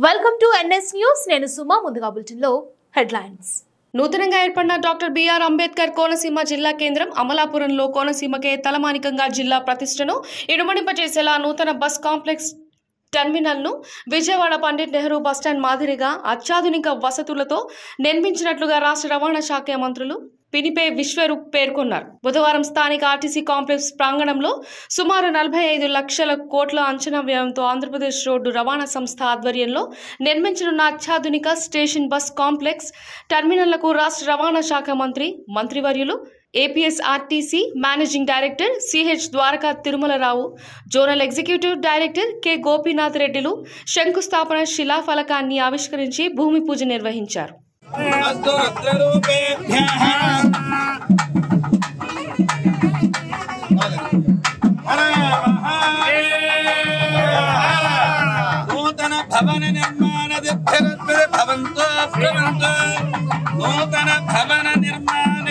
Welcome to NS news. నేను సుమా. ముందుగా బులెటిన్లో హెడ్లైన్స్. నూతనంగా ఏర్పడిన డాక్టర్ బిఆర్ అంబేద్కర్ కోనసీమ జిల్లా కేంద్రం అమలాపురంలో కోనసీమకే తలమానికంగా జిల్లా ప్రతిష్టను ఇనుమడింపజేసేలా నూతన బస్ కాంప్లెక్స్ టెర్మినల్ను విజయవాడ పండిట్ నెహ్రూ బస్టాండ్ మాదిరిగా అత్యాధునిక వసతులతో నిర్మించినట్లుగా రాష్ట్ర రవాణా శాఖ మంత్రులు పినిపే విశ్వరూప్ పేర్కొన్నారు. బుధవారం స్థానిక ఆర్టీసీ కాంప్లెక్స్ ప్రాంగణంలో సుమారు 45 లక్షల కోట్ల అంచనా వ్యయంతో ఆంధ్రప్రదేశ్ రోడ్డు రవాణా సంస్థ ఆధ్వర్యంలో నిర్మించనున్న అత్యాధునిక స్టేషన్ బస్ కాంప్లెక్స్ టెర్మినల్లకు రాష్ట్ర రవాణా శాఖ మంత్రివర్యులు APSRTC managing director CH Dwaraka Tirumalarao, zonal executive director K Gopinath రెడ్డిలు శంకుస్థాపన శిలాఫలకాన్ని ఆవిష్కరించి భూమి పూజ నిర్వహించారు. నూతన భవన నిర్మాణ నూతన భవన నిర్మాణ